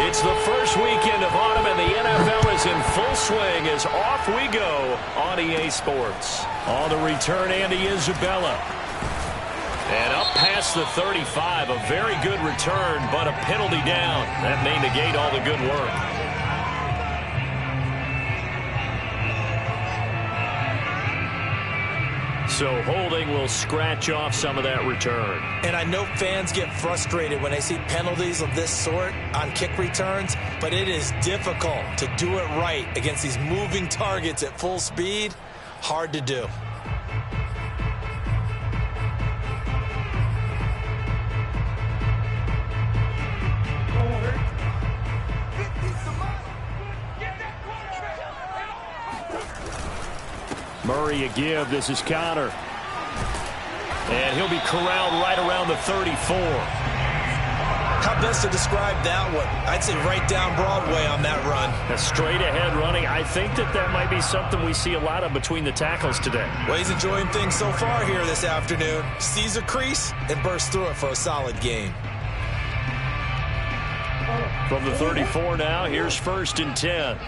It's the first weekend of autumn, and the NFL is in full swing as off we go on EA Sports. On the return, Andy Isabella. And up past the 35, a very good return, but a penalty down. That may negate all the good work. So holding will scratch off some of that return. And I know fans get frustrated when they see penalties of this sort on kick returns, but it is difficult to do it right against these moving targets at full speed. Hard to do. Murray a give. This is Connor. And he'll be corralled right around the 34. How best to describe that one? I'd say right down Broadway on that run. A straight ahead running. I think that might be something we see a lot of between the tackles today. Well, he's enjoying things so far here this afternoon. Sees a crease and bursts through it for a solid gain. From the 34 now, here's 1st and 10.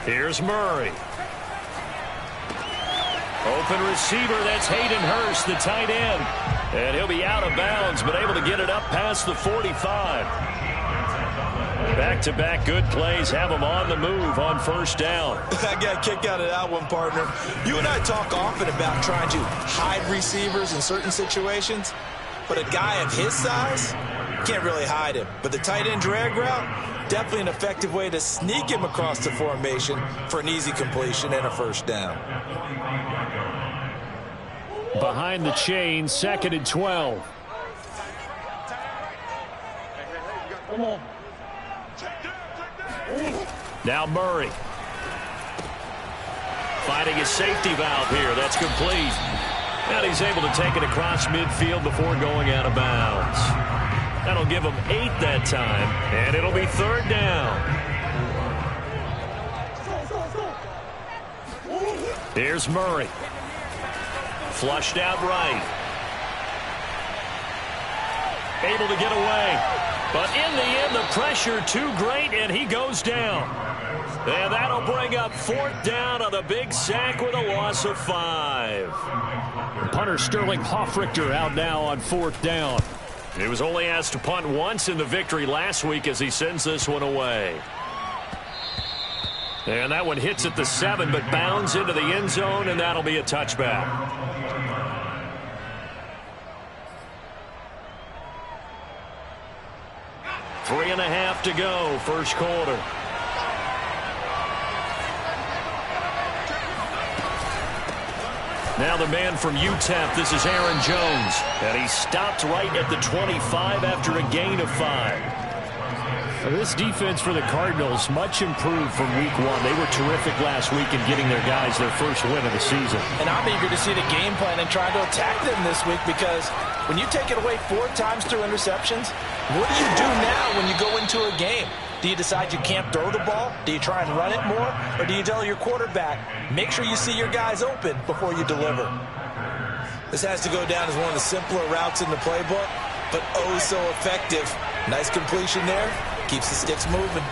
Here's Murray. Open receiver, that's Hayden Hurst, the tight end. And he'll be out of bounds, but able to get it up past the 45. Back-to-back good plays have him on the move on 1st down. I got a kick out of that one, partner. You and I talk often about trying to hide receivers in certain situations, but a guy of his size can't really hide him. But the tight end drag route, definitely an effective way to sneak him across the formation for an easy completion and a 1st down. Behind the chain, 2nd and 12. Come on. Now Murray. Finding his safety valve here. That's complete. And he's able to take it across midfield before going out of bounds. That'll give him 8 that time, and it'll be 3rd down. Here's Murray. Flushed out right. Able to get away. But in the end, the pressure too great, and he goes down. And that'll bring up 4th down on a big sack with a loss of 5. Punter Sterling Hoffrichter out now on 4th down. He was only asked to punt once in the victory last week as he sends this one away. And that one hits at the 7, but bounds into the end zone, and that'll be a touchback. Three and a half to go, 1st quarter. Now the man from UTEP, this is Aaron Jones. And he stopped right at the 25 after a gain of 5. This defense for the Cardinals, much improved from week 1. They were terrific last week in getting their guys their first win of the season. And I'm eager to see the game plan and trying to attack them this week, because when you take it away 4 times through interceptions, what do you do now when you go into a game? Do you decide you can't throw the ball? Do you try and run it more? Or do you tell your quarterback, make sure you see your guys open before you deliver? This has to go down as one of the simpler routes in the playbook, but oh so effective. Nice completion there. Keeps the sticks moving.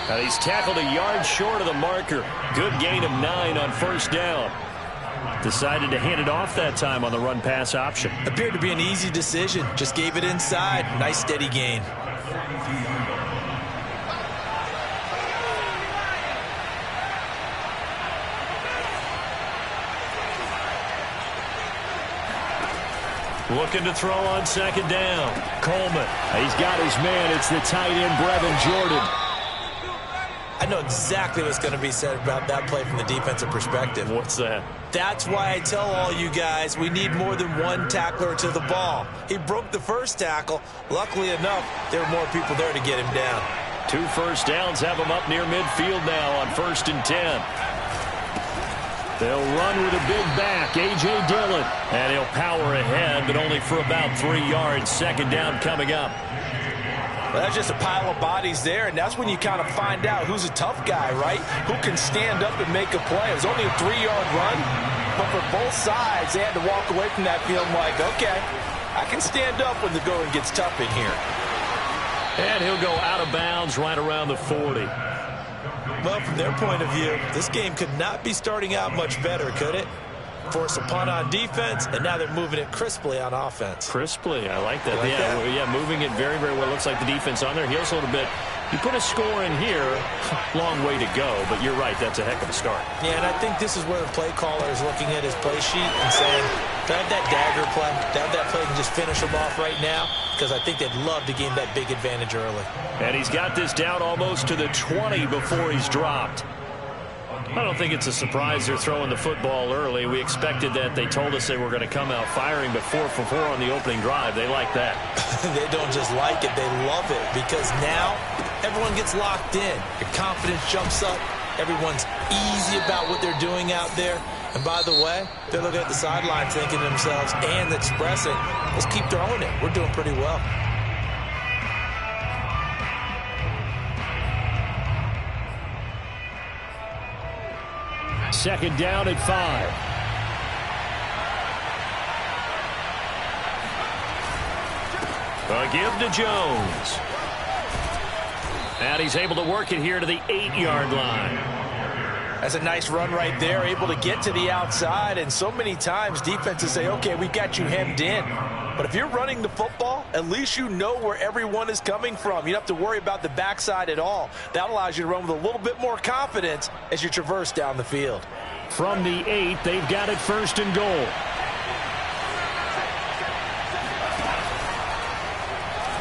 Now he's tackled a yard short of the marker. Good gain of 9 on 1st down. Decided to hand it off that time on the run-pass option. Appeared to be an easy decision. Just gave it inside. Nice steady gain. Looking to throw on 2nd down. Coleman. He's got his man. It's the tight end, Brevin Jordan. I know exactly what's going to be said about that play from the defensive perspective. What's that? That's why I tell all you guys we need more than one tackler to the ball. He broke the 1st tackle. Luckily enough, there were more people there to get him down. 2 1st downs have him up near midfield now on 1st and 10. They'll run with a big back, A.J. Dillon. And he'll power ahead, but only for about 3 yards. 2nd down coming up. Well, that's just a pile of bodies there, and that's when you kind of find out who's a tough guy, right? Who can stand up and make a play. It was only a 3-yard run, But for both sides, they had to walk away from that feeling like, okay, I can stand up when the going gets tough in here. And he'll go out of bounds right around the 40. Well, from their point of view, this game could not be starting out much better, could it? Force a punt on defense, and now they're moving it crisply on offense. Crisply, I like that. Yeah, moving it very, very well. Looks like the defense on their heels a little bit. You put a score in here, long way to go, but you're right, that's a heck of a start. Yeah, and I think this is where the play caller is looking at his play sheet and saying, do I have that dagger play? Do I have that play and just finish them off right now? Because I think they'd love to gain that big advantage early. And he's got this down almost to the 20 before he's dropped. I don't think it's a surprise they're throwing the football early. We expected that. They told us they were going to come out firing, but 4 for 4 on the opening drive. They like that. They don't just like it, they love it, because now everyone gets locked in. Your confidence jumps up. Everyone's easy about what they're doing out there. And by the way, they're looking at the sidelines thinking to themselves and expressing, let's keep throwing it. We're doing pretty well. Second down at 5. A give to Jones. And he's able to work it here to the 8-yard line. That's a nice run right there, able to get to the outside. And so many times defenses say, okay, we've got you hemmed in. But if you're running the football, at least you know where everyone is coming from. You don't have to worry about the backside at all. That allows you to run with a little bit more confidence as you traverse down the field. From the 8, they've got it first and goal.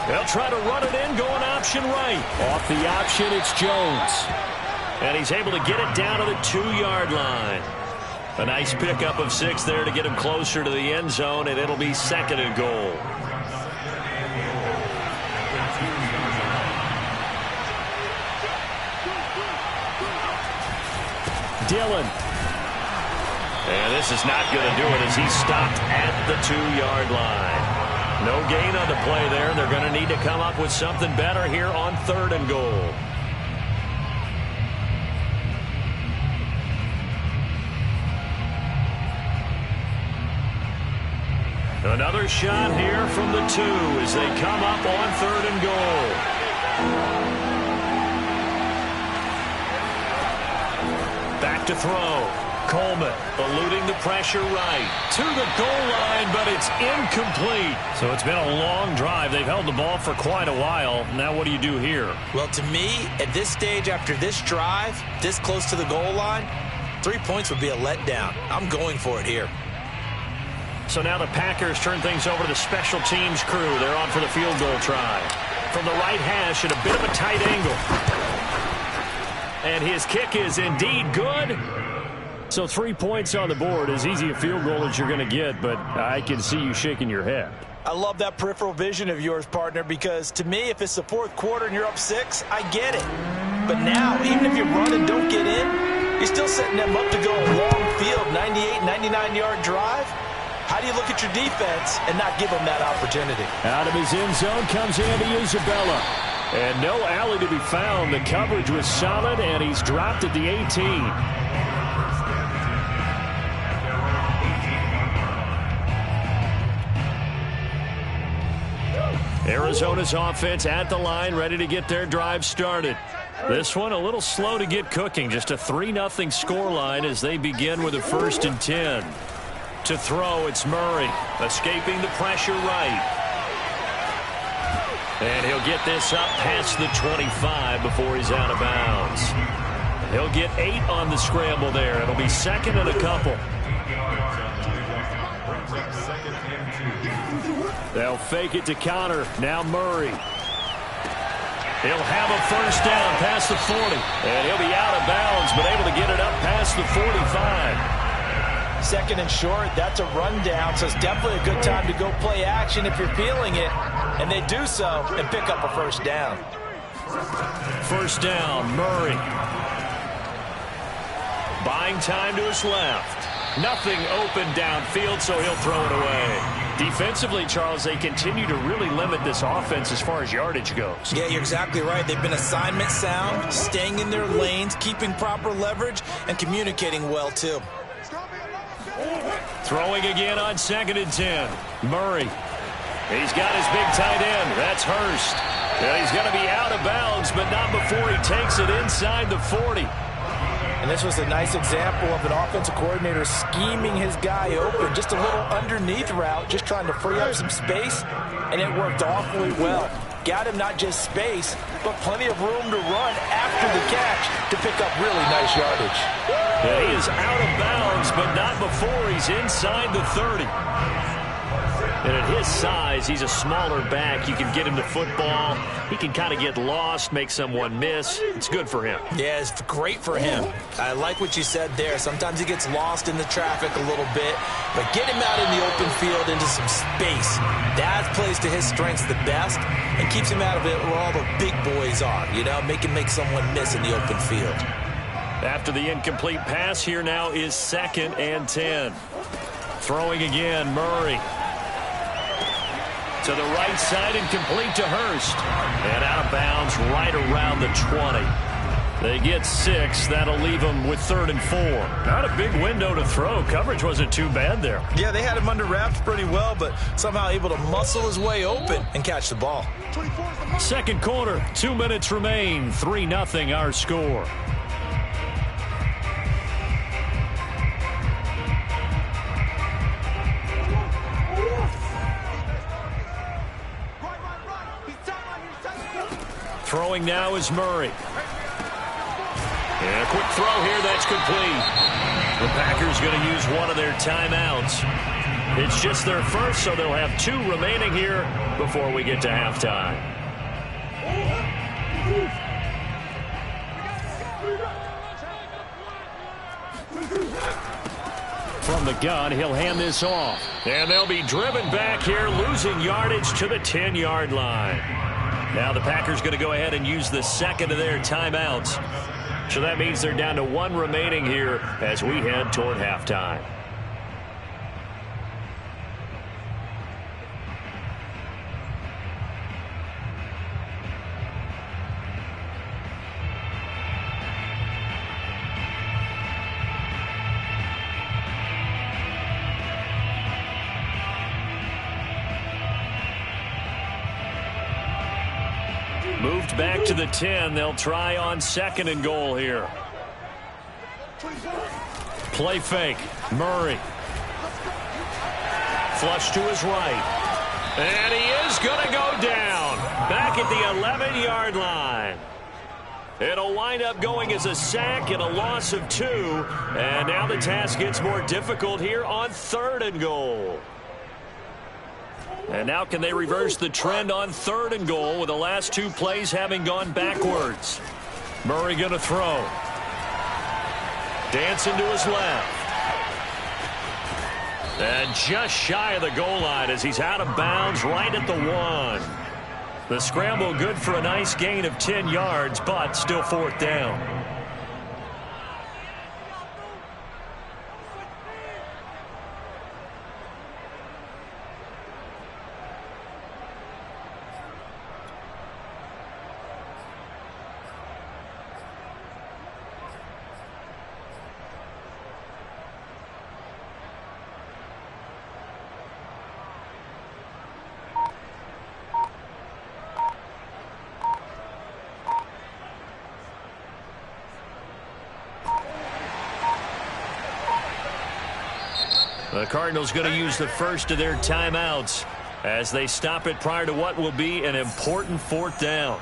They'll try to run it in, going option right. Off the option, it's Jones. And he's able to get it down to the 2-yard line. A nice pickup of 6 there to get him closer to the end zone, and it'll be second and goal. Dillon. And this is not going to do it as he's stopped at the 2-yard line. No gain on the play there. They're going to need to come up with something better here on third and goal. Another shot here from the 2 as they come up on third and goal. Back to throw. Coleman eluding the pressure right to the goal line, but it's incomplete. So it's been a long drive. They've held the ball for quite a while. Now what do you do here? Well, to me, at this stage after this drive, this close to the goal line, 3 points would be a letdown. I'm going for it here. So now the Packers turn things over to the special teams crew. They're on for the field goal try. From the right hash at a bit of a tight angle. And his kick is indeed good. So 3 points on the board, as easy a field goal as you're going to get, but I can see you shaking your head. I love that peripheral vision of yours, partner, because to me, if it's the fourth quarter and you're up 6, I get it. But now, even if you run and don't get in, you're still setting them up to go a long field, 98, 99-yard drive. How do you look at your defense and not give them that opportunity? Out of his end zone comes Andy Isabella. And no alley to be found. The coverage was solid, and he's dropped at the 18. Arizona's offense at the line, ready to get their drive started. This one a little slow to get cooking. Just a 3-0 scoreline as they begin with a 1st and 10. To throw, it's Murray, escaping the pressure right. And he'll get this up past the 25 before he's out of bounds. He'll get 8 on the scramble there. It'll be second and a couple. They'll fake it to Connor. Now Murray. He'll have a first down past the 40. And he'll be out of bounds, but able to get it up past the 45. Second and short, that's a rundown, so it's definitely a good time to go play action if you're feeling it. And they do so and pick up a first down. First down, Murray. Buying time to his left. Nothing open downfield, so he'll throw it away. Defensively, Charles, they continue to really limit this offense as far as yardage goes. Yeah, you're exactly right. They've been assignment sound, staying in their lanes, keeping proper leverage, and communicating well, too. Throwing again on 2nd and 10. Murray. He's got his big tight end. That's Hurst. And he's going to be out of bounds, but not before he takes it inside the 40. And this was a nice example of an offensive coordinator scheming his guy open. Just a little underneath route, just trying to free up some space, and it worked awfully well. Got him not just space, but plenty of room to run after the catch to pick up really nice yardage. Yeah, he is out of bounds, but not before he's inside the 30. And at his size, he's a smaller back. You can get him to football. He can kind of get lost, make someone miss. It's good for him. Yeah, it's great for him. I like what you said there. Sometimes he gets lost in the traffic a little bit, but get him out in the open field into some space. That plays to his strengths the best and keeps him out of it where all the big boys are, you know, make him make someone miss in the open field. After the incomplete pass, here now is 2nd and 10. Throwing again, Murray. To the right side and complete to Hurst. And out of bounds right around the 20. They get 6. That'll leave them with 3rd and 4. Not a big window to throw. Coverage wasn't too bad there. Yeah, they had him under wraps pretty well, but somehow able to muscle his way open and catch the ball. 2nd quarter, 2 minutes remain. 3-0 our score. Throwing now is Murray. And a quick throw here, that's complete. The Packers going to use one of their timeouts. It's just their first, so they'll have 2 remaining here before we get to halftime. From the gun, he'll hand this off. And they'll be driven back here, losing yardage to the 10-yard line. Now the Packers going to go ahead and use the second of their timeouts. So that means they're down to 1 remaining here as we head toward halftime. Moved back to the 10. They'll try on 2nd and goal here. Play fake. Murray. Flush to his right. And he is going to go down. Back at the 11-yard line. It'll wind up going as a sack and a loss of 2. And now the task gets more difficult here on 3rd and goal. And now can they reverse the trend on 3rd and goal with the last 2 plays having gone backwards? Murray going to throw. Dancing to his left. And just shy of the goal line as he's out of bounds right at the 1. The scramble good for a nice gain of 10 yards, but still 4th down. The Cardinals going to use the first of their timeouts as they stop it prior to what will be an important 4th down.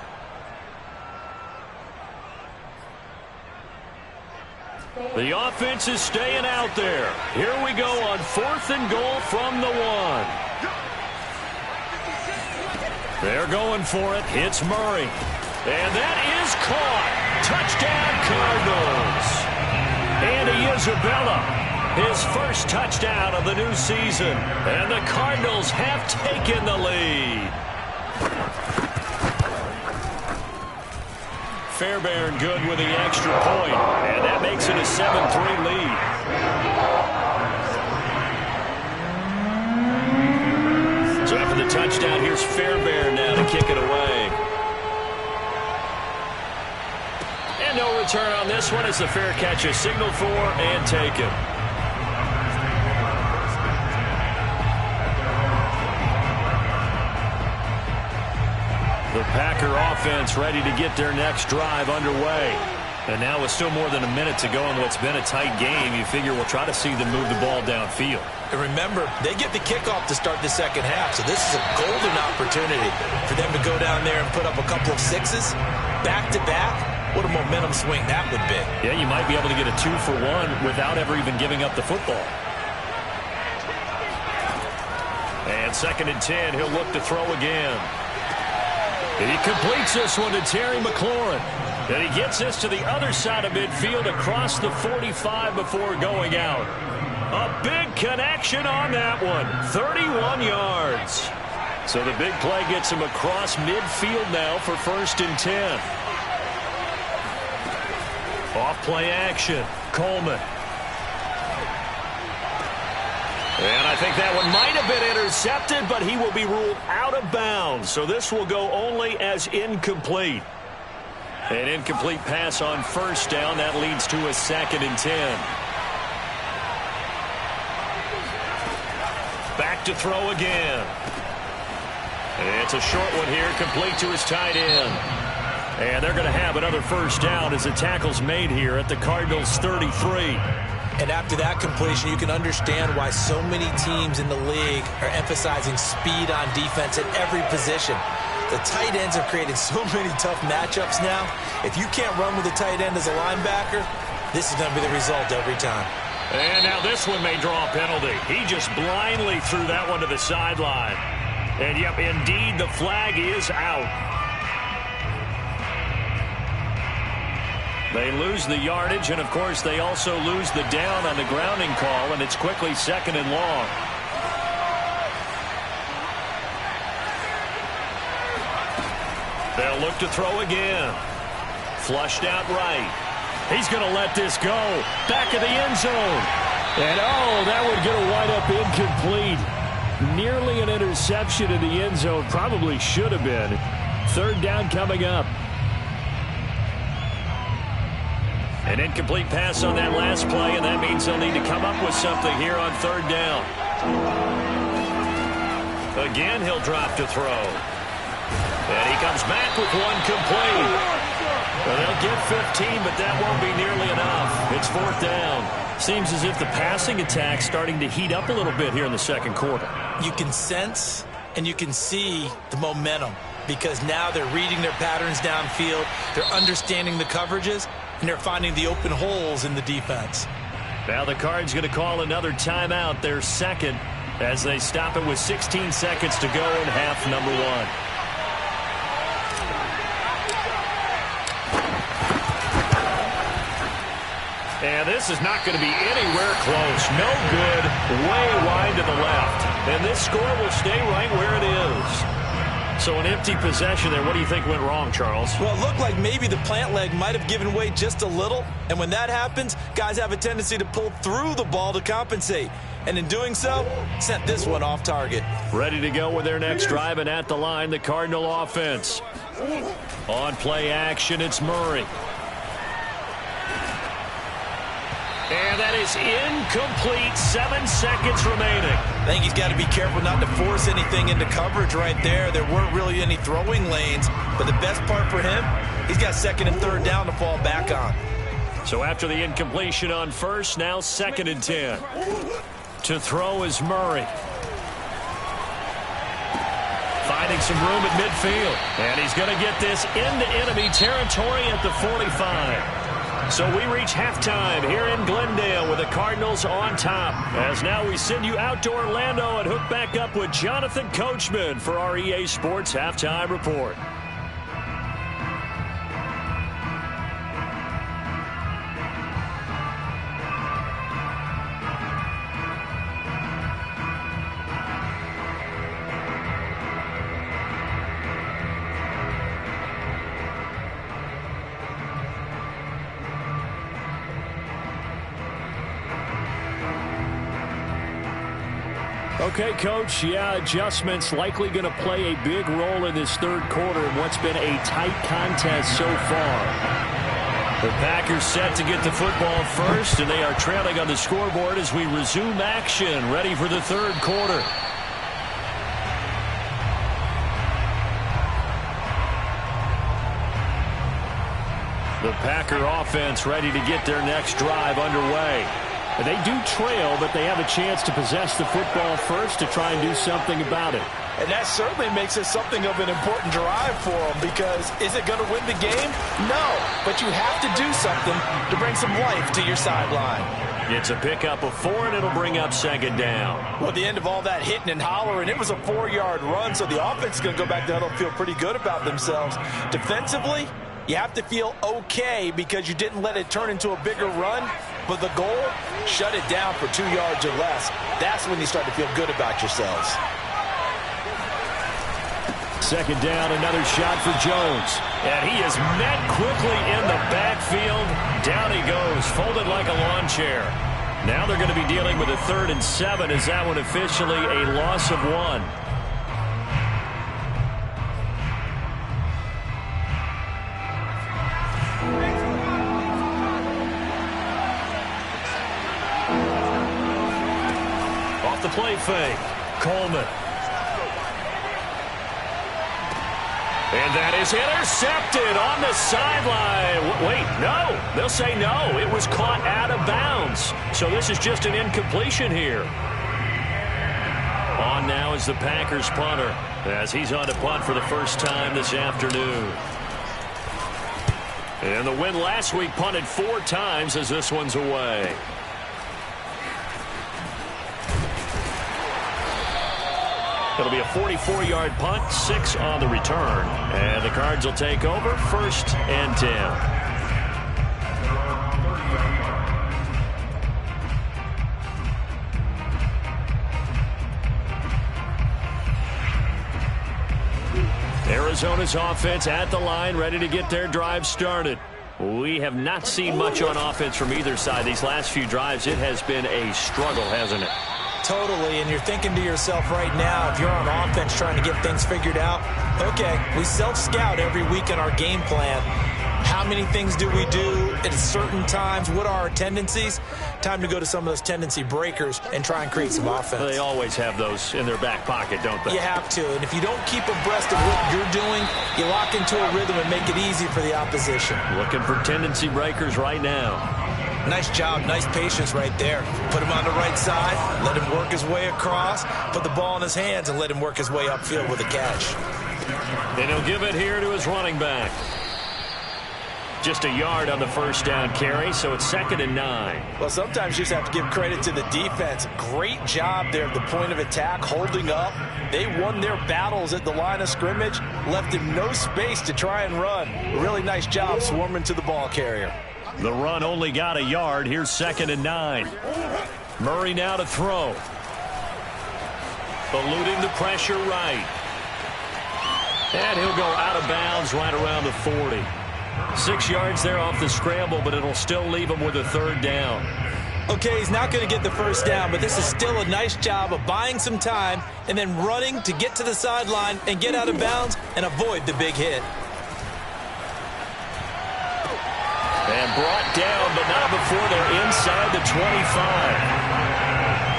The offense is staying out there. Here we go on 4th and goal from the 1. They're going for it. It's Murray. And that is caught. Touchdown, Cardinals. Andy Isabella. His first touchdown of the new season. And the Cardinals have taken the lead. Fairbairn good with the extra point. And that makes it a 7-3 lead. So after the touchdown, here's Fairbairn now to kick it away. And no return on this one as the fair catch is signaled for and taken. Packer offense ready to get their next drive underway. And now with still more than a minute to go in what's been a tight game, you figure we'll try to see them move the ball downfield. And remember, they get the kickoff to start the second half, so this is a golden opportunity for them to go down there and put up a couple of sixes back-to-back. What a momentum swing that would be. Yeah, you might be able to get a 2-for-1 without ever even giving up the football. And 2nd and 10, he'll look to throw again. He completes this one to Terry McLaurin. And he gets this to the other side of midfield across the 45 before going out. A big connection on that one. 31 yards. So the big play gets him across midfield now for 1st and 10. Off play action. Coleman. And I think that one might have been intercepted, but he will be ruled out of bounds. So this will go only as incomplete. An incomplete pass on 1st down. That leads to a 2nd and 10. Back to throw again. And it's a short one here, complete to his tight end. And they're going to have another 1st down as the tackle's made here at the Cardinals' 33. And after that completion, you can understand why so many teams in the league are emphasizing speed on defense at every position. The tight ends have created so many tough matchups now. If you can't run with a tight end as a linebacker, this is going to be the result every time. And now this one may draw a penalty. He just blindly threw that one to the sideline. And, yep, indeed, the flag is out. They lose the yardage, and, of course, they also lose the down on the grounding call, and it's quickly 2nd and long. They'll look to throw again. Flushed out right. He's going to let this go. Back of the end zone. And, oh, that would get a wind up incomplete. Nearly an interception in the end zone. Probably should have been. 3rd down coming up. An incomplete pass on that last play, and that means they'll need to come up with something here on 3rd down. Again, he'll drop to throw. And he comes back with one complete. Well, they'll get 15, but that won't be nearly enough. It's 4th down. Seems as if the passing attack's starting to heat up a little bit here in the 2nd quarter. You can sense and you can see the momentum because now they're reading their patterns downfield, they're understanding the coverages, and they're finding the open holes in the defense. Now the Cards going to call another timeout, their 2nd, as they stop it with 16 seconds to go in half number 1. And this is not going to be anywhere close. No good. Way wide to the left. And this score will stay right where it is. So an empty possession there. What do you think went wrong, Charles? Well, it looked like maybe the plant leg might have given way just a little. And when that happens, guys have a tendency to pull through the ball to compensate. And in doing so, sent this one off target. Ready to go with their next drive, and at the line, the Cardinal offense. On play action, it's Murray. And that is incomplete. 7 seconds remaining. I think he's got to be careful not to force anything into coverage right there. There weren't really any throwing lanes. But the best part for him, he's got 2nd and 3rd down to fall back on. So after the incompletion on 1st, now 2nd and 10. To throw is Murray. Finding some room at midfield. And he's going to get this into enemy territory at the 45. So we reach halftime here in Glendale with the Cardinals on top. As now we send you out to Orlando and hook back up with Jonathan Coachman for our EA Sports Halftime Report. Okay, Coach, yeah, adjustments likely going to play a big role in this 3rd quarter in what's been a tight contest so far. The Packers set to get the football first, and they are trailing on the scoreboard as we resume action, ready for the 3rd quarter. The Packer offense ready to get their next drive underway. They do trail, but they have a chance to possess the football first to try and do something about it. And that certainly makes it something of an important drive for them, because is it going to win the game? No, but you have to do something to bring some life to your sideline. It's a pickup of 4, and it'll bring up second down. Well, at the end of all that hitting and hollering, it was a 4-yard run, so the offense is going to go back to huddle and feel pretty good about themselves. Defensively, you have to feel okay because you didn't let it turn into a bigger run, but the goal, shut it down for 2 yards or less. That's when you start to feel good about yourselves. Second down, another shot for Jones. And he is met quickly in the backfield. Down he goes, folded like a lawn chair. Now they're going to be dealing with a 3rd and 7. Is that one officially a loss of 1? Off the play fake, Coleman. And that is intercepted on the sideline. Wait, no. They'll say no. It was caught out of bounds. So this is just an incompletion here. On now is the Packers punter, as he's on to punt for the first time this afternoon. And the win last week punted 4 times as this one's away. It'll be a 44-yard punt, 6 on the return. And the Cards will take over, 1st and 10. Arizona's offense at the line, ready to get their drive started. We have not seen much on offense from either side. These last few drives, it has been a struggle, hasn't it? Totally, and you're thinking to yourself right now, if you're on offense trying to get things figured out, okay, we self-scout every week in our game plan. How many things do we do at certain times? What are our tendencies? Time to go to some of those tendency breakers and try and create some offense. They always have those in their back pocket, don't they? You have to, and if you don't keep abreast of what you're doing, you lock into a rhythm and make it easy for the opposition. Looking for tendency breakers right now. Nice job, nice patience right there. Put him on the right side, let him work his way across, put the ball in his hands, and let him work his way upfield with a catch. And he'll give it here to his running back. Just a yard on the first down carry, so it's 2nd and 9. Well, sometimes you just have to give credit to the defense. Great job there at the point of attack, holding up. They won their battles at the line of scrimmage, left him no space to try and run. Really nice job swarming to the ball carrier. The run only got a yard. Here's 2nd and 9. Murray now to throw. Eluding the pressure right. And he'll go out of bounds right around the 40. 6 yards there off the scramble, but it'll still leave him with a 3rd down. Okay, he's not going to get the first down, but this is still a nice job of buying some time and then running to get to the sideline and get out of bounds and avoid the big hit. And brought down, but not before they're inside the 25.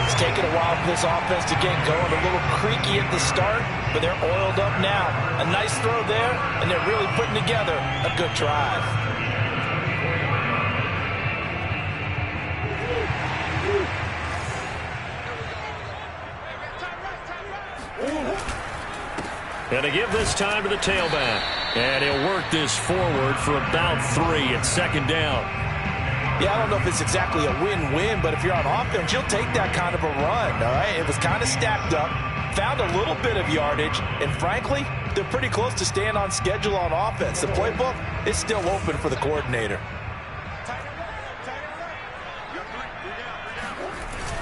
It's taken a while for this offense to get going. A little creaky at the start, but they're oiled up now. A nice throw there, and they're really putting together a good drive. And to give this time to the tailback. And he'll work this forward for about 3 at 2nd down. Yeah, I don't know if it's exactly a win-win, but if you're on offense, you'll take that kind of a run, all right? It was kind of stacked up, found a little bit of yardage, and frankly, they're pretty close to staying on schedule on offense. The playbook is still open for the coordinator.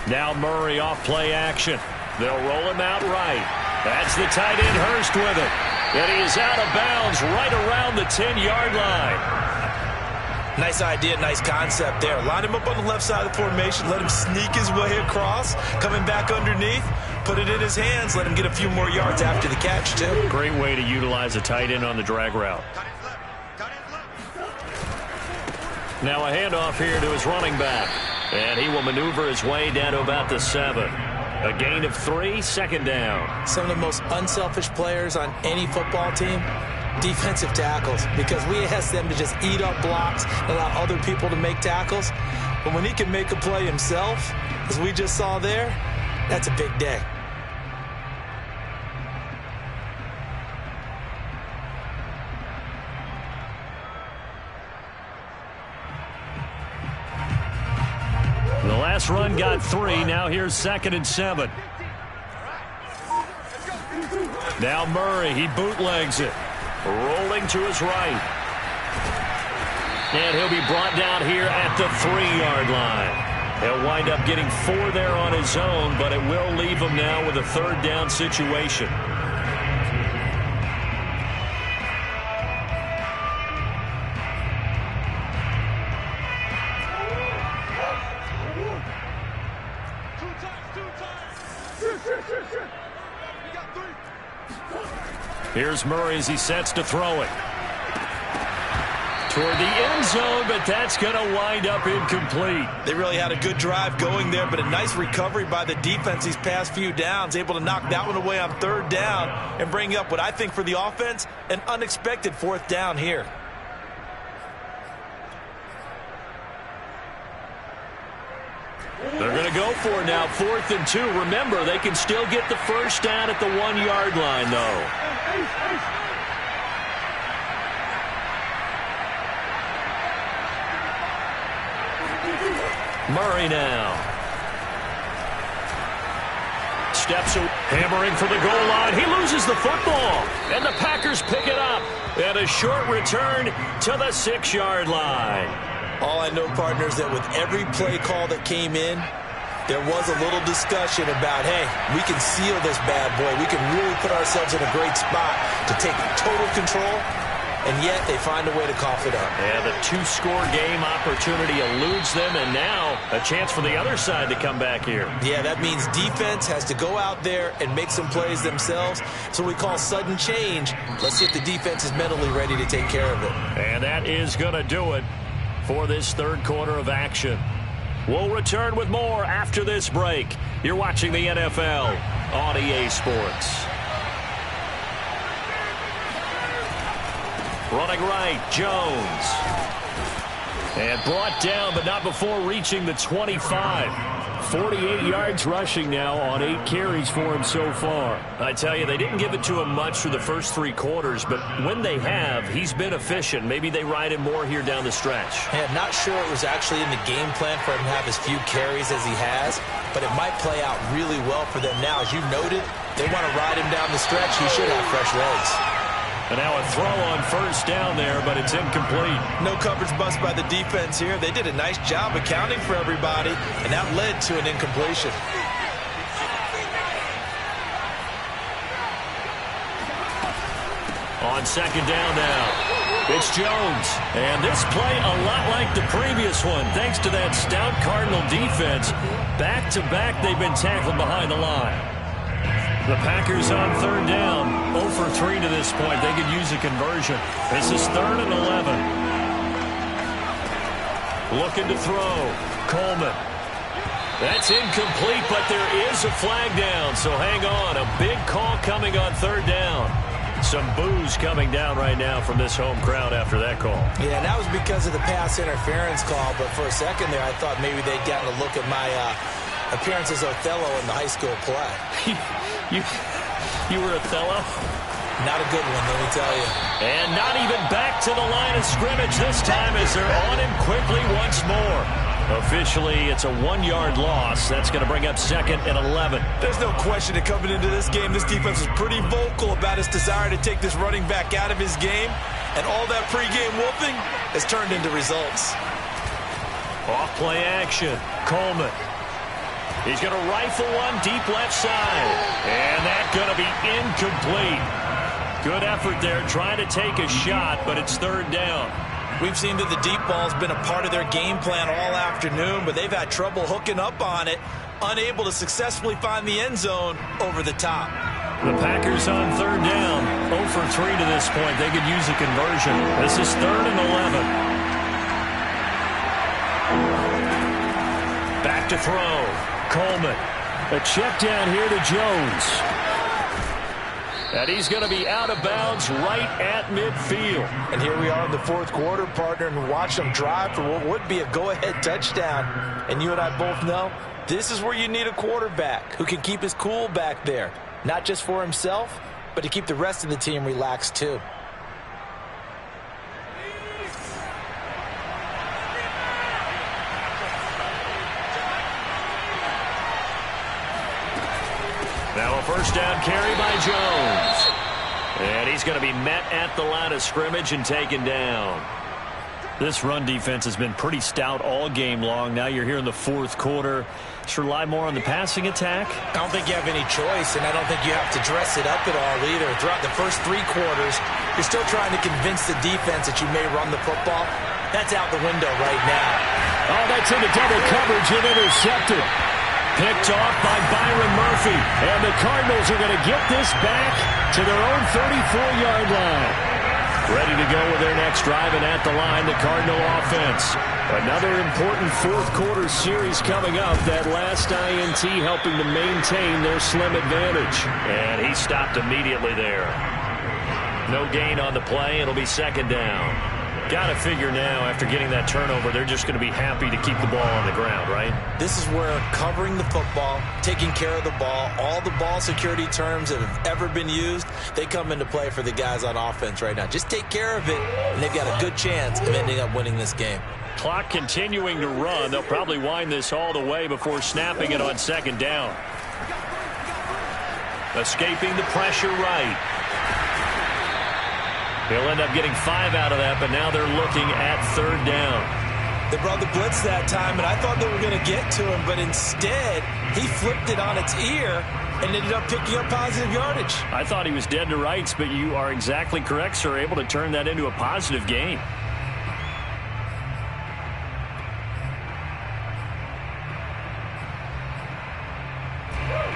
Now Murray off play action. They'll roll him out right. That's the tight end Hurst with it. And he is out of bounds right around the 10-yard line. Nice idea, nice concept there. Line him up on the left side of the formation, let him sneak his way across, coming back underneath, put it in his hands, let him get a few more yards after the catch, too. Great way to utilize a tight end on the drag route. Now a handoff here to his running back. And he will maneuver his way down to about the 7. A gain of 3, 2nd down. Some of the most unselfish players on any football team Defensive tackles, because we ask them to just eat up blocks, allow other people to make tackles. But when he can make a play himself, as we just saw there, that's a big day. The last run got 3. Now here's 2nd and 7. Now Murray, he bootlegs it. Rolling to his right. And he'll be brought down here at the 3-yard line. He'll wind up getting 4 there on his own, but it will leave him now with a 3rd down situation. Here's Murray as he sets to throw it. Toward the end zone, but that's going to wind up incomplete. They really had a good drive going there, but a nice recovery by the defense these past few downs, able to knock that one away on 3rd down and bring up what I think for the offense, an unexpected 4th down here. They're going to go for it now, 4th and 2. Remember, they can still get the 1st down at the 1-yard line, though. Murray now. Steps hammering for the goal line. He loses the football, and the Packers pick it up. And a short return to the 6-yard line. All I know, partners, that with every play call that came in, there was a little discussion about, hey, we can seal this bad boy. We can really put ourselves in a great spot to take total control, and yet they find a way to cough it up. Yeah, the 2-score game opportunity eludes them, and now a chance for the other side to come back here. Yeah, that means defense has to go out there and make some plays themselves. So we call sudden change. Let's see if the defense is mentally ready to take care of it. And that is going to do it for this 3rd quarter of action. We'll return with more after this break. You're watching the NFL on EA Sports. Running right, Jones. And brought down, but not before reaching the 25. 48 yards rushing now on 8 carries for him so far. I tell you, they didn't give it to him much through the first 3 quarters, but when they have, he's been efficient. Maybe they ride him more here down the stretch. Hey, I'm not sure it was actually in the game plan for him to have as few carries as he has, but it might play out really well for them now. As you noted, they want to ride him down the stretch. He should have fresh legs. And now a throw on 1st down there, but it's incomplete. No coverage bust by the defense here. They did a nice job accounting for everybody, and that led to an incompletion. On 2nd down now, it's Jones. And this play a lot like the previous one, thanks to that stout Cardinal defense. Back-to-back, they've been tackled behind the line. The Packers on 3rd down, 0 for 3 to this point. They could use a conversion. This is 3rd and 11. Looking to throw. Coleman. That's incomplete, but there is a flag down, so hang on. A big call coming on 3rd down. Some boos coming down right now from this home crowd after that call. Yeah, and that was because of the pass interference call, but for a second there I thought maybe they'd gotten a look at my appearance as Othello in the high school play. You were Othello? Not a good one, let me tell you. And not even back to the line of scrimmage this time as they're on him quickly once more. Officially, it's a 1-yard loss. That's going to bring up 2nd and 11. There's no question that coming into this game, this defense was pretty vocal about its desire to take this running back out of his game. And all that pregame whooping has turned into results. Off play action. Coleman. He's going to rifle one deep left side. And that's going to be incomplete. Good effort there trying to take a shot, but it's 3rd down. We've seen that the deep ball's been a part of their game plan all afternoon, but they've had trouble hooking up on it, unable to successfully find the end zone over the top. The Packers on 3rd down, 0 for 3 to this point. They could use a conversion. This is 3rd and 11. Back to throw. Coleman. A check down here to Jones. And he's going to be out of bounds right at midfield. And here we are in the fourth quarter, partner, and watch them drive for what would be a go-ahead touchdown. And you and I both know this is where you need a quarterback who can keep his cool back there. Not just for himself, but to keep the rest of the team relaxed too. Now a first down carry by Jones. And he's going to be met at the line of scrimmage and taken down. This run defense has been pretty stout all game long. Now you're here in the fourth quarter. Just rely more on the passing attack. I don't think you have any choice, and I don't think you have to dress it up at all either. Throughout the first three quarters, you're still trying to convince the defense that you may run the football. That's out the window right now. Oh, that's into double coverage and intercepted. Picked off by Byron Murphy. And the Cardinals are going to get this back to their own 34-yard line. Ready to go with their next drive, and at the line, the Cardinal offense. Another important fourth quarter series coming up. That last INT helping to maintain their slim advantage. And he stopped immediately there. No gain on the play. It'll be second down. Got to figure now, after getting that turnover, they're just going to be happy to keep the ball on the ground, right? This is where covering the football, taking care of the ball, all the ball security terms that have ever been used, they come into play for the guys on offense right now. Just take care of it, and they've got a good chance of ending up winning this game. Clock continuing to run. They'll probably wind this all the way before snapping it on second down. Escaping the pressure right. He'll end up getting 5 out of that, but now they're looking at third down. They brought the blitz that time, and I thought they were going to get to him, but instead he flipped it on its ear and ended up picking up positive yardage. I thought he was dead to rights, but you are exactly correct, sir. Able to turn that into a positive gain.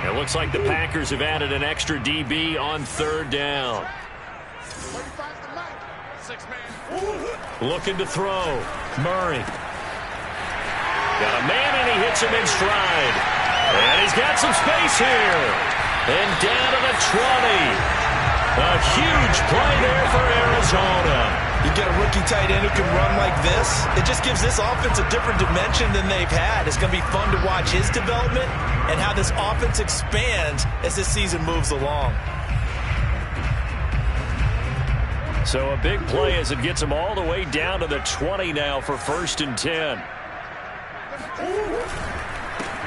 It looks like the Packers have added an extra DB on third down. Looking to throw. Murray. Got a man, and he hits him in stride. And he's got some space here. And down to the 20. A huge play there for Arizona. You get a rookie tight end who can run like this. It just gives this offense a different dimension than they've had. It's going to be fun to watch his development and how this offense expands as this season moves along. So a big play as it gets them all the way down to the 20 now for 1st and 10.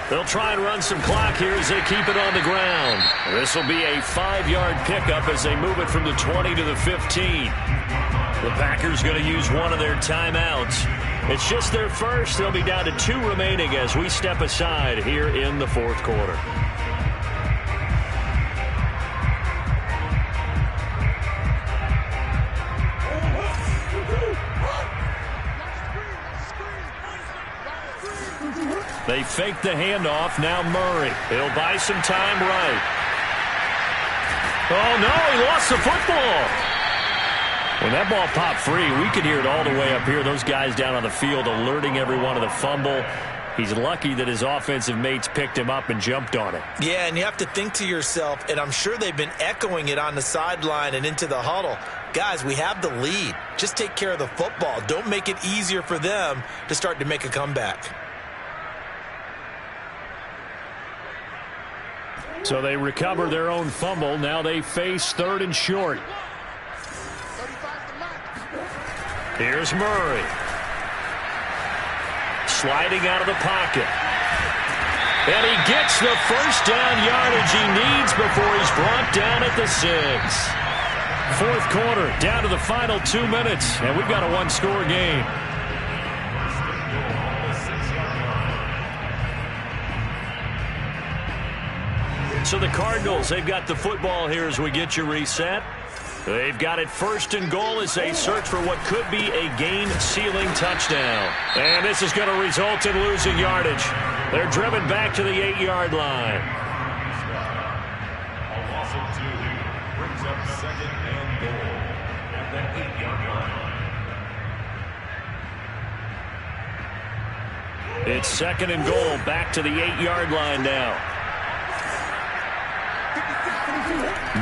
They'll try and run some clock here as they keep it on the ground. This will be a 5-yard pickup as they move it from the 20 to the 15. The Packers going to use one of their timeouts. It's just their first. They'll be down to 2 remaining as we step aside here in the fourth quarter. They fake the handoff. Now Murray. He'll buy some time right. Oh, no, he lost the football. When that ball popped free, we could hear it all the way up here. Those guys down on the field alerting everyone of the fumble. He's lucky that his offensive mates picked him up and jumped on it. Yeah, and you have to think to yourself, and I'm sure they've been echoing it on the sideline and into the huddle. Guys, we have the lead. Just take care of the football. Don't make it easier for them to start to make a comeback. So they recover their own fumble. Now they face 3rd and short. Here's Murray. Sliding out of the pocket. And he gets the first down yardage he needs before he's brought down at the 6. Fourth quarter, down to the final 2 minutes. And we've got a one-score game. So the Cardinals, they've got the football here as we get you reset. They've got it 1st and goal as they search for what could be a game-sealing touchdown. And this is going to result in losing yardage. They're driven back to the 8-yard line. A loss of 2 brings up 2nd and goal at the 8-yard line. It's 2nd and goal, back to the 8-yard line now.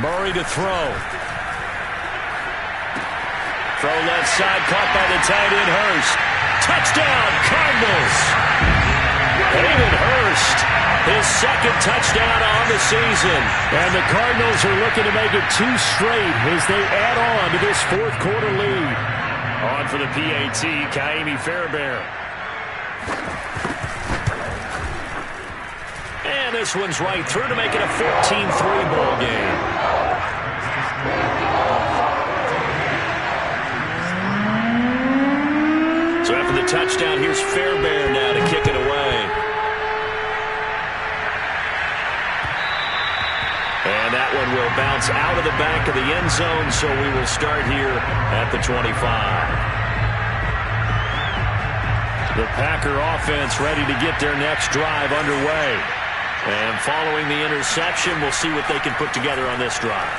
Murray to throw. Throw left side, caught by the tight end Hurst. Touchdown, Cardinals. David Hurst, his second touchdown on the season. And the Cardinals are looking to make it 2 straight as they add on to this fourth quarter lead. On for the PAT, Kaimi Fairbairn. And this one's right through to make it a 14-3 ball game. So after the touchdown, here's Fairbairn now to kick it away. And that one will bounce out of the back of the end zone, so we will start here at the 25. The Packer offense ready to get their next drive underway. And following the interception, we'll see what they can put together on this drive.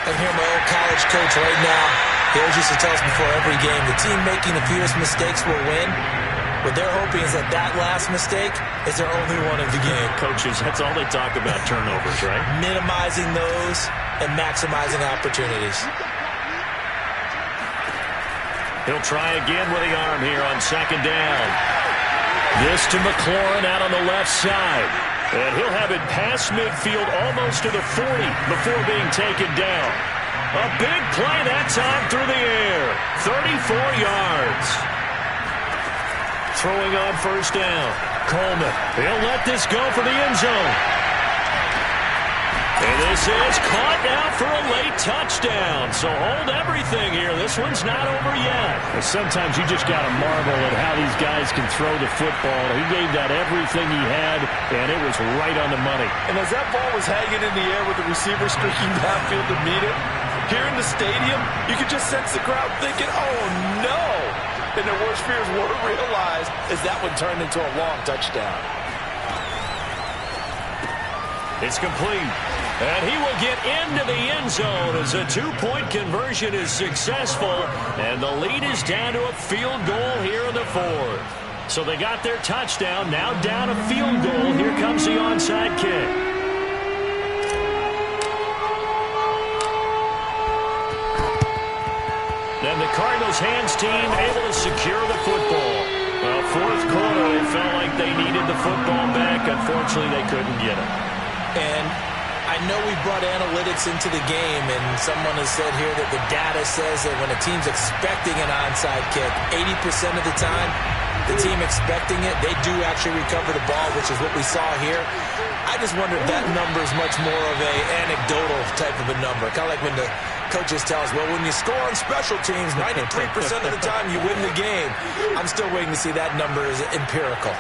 I'm here, my old college coach right now. He always used to tell us before every game, the team making the fewest mistakes will win. What they're hoping is that that last mistake is their only one of the game. Coaches, that's all they talk about, turnovers, right? Minimizing those and maximizing opportunities. He'll try again with the arm here on second down. This to McLaurin out on the left side. And he'll have it past midfield almost to the 40 before being taken down. A big play that time through the air. 34 yards. Throwing on first down. Coleman. He'll let this go for the end zone. And this is caught now for a late touchdown. So hold everything here. This one's not over yet. Sometimes you just got to marvel at how these guys can throw the football. He gave that everything he had, and it was right on the money. And as that ball was hanging in the air with the receiver streaking downfield to meet it, here in the stadium, you could just sense the crowd thinking, oh, no. And their worst fears were realized as that one turned into a long touchdown. It's complete. And he will get into the end zone as a 2-point conversion is successful. And the lead is down to a field goal here in the fourth. So they got their touchdown, now down a field goal. Here comes the onside kick. Then the Cardinals hands team able to secure the football. Well, fourth quarter, it felt like they needed the football back. Unfortunately, they couldn't get it. And I know we brought analytics into the game, and someone has said here that the data says that when a team's expecting an onside kick, 80% of the time, the team expecting it, they do actually recover the ball, which is what we saw here. I just wonder if that number is much more of a anecdotal type of a number. Kind of like when the coaches tell us, well, when you score on special teams, 93% of the time you win the game. I'm still waiting to see that number is empirical.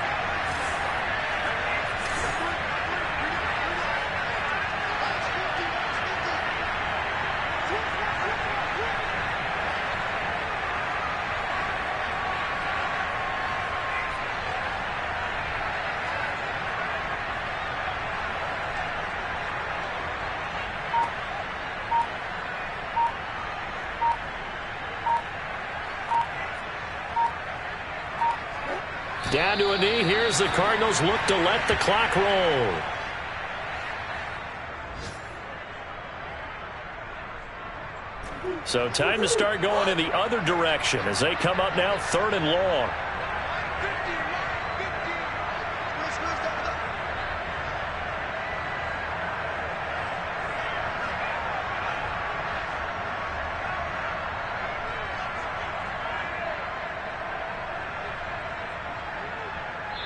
Down to a knee. Here's the Cardinals look to let the clock roll. So time to start going in the other direction as they come up now 3rd and long.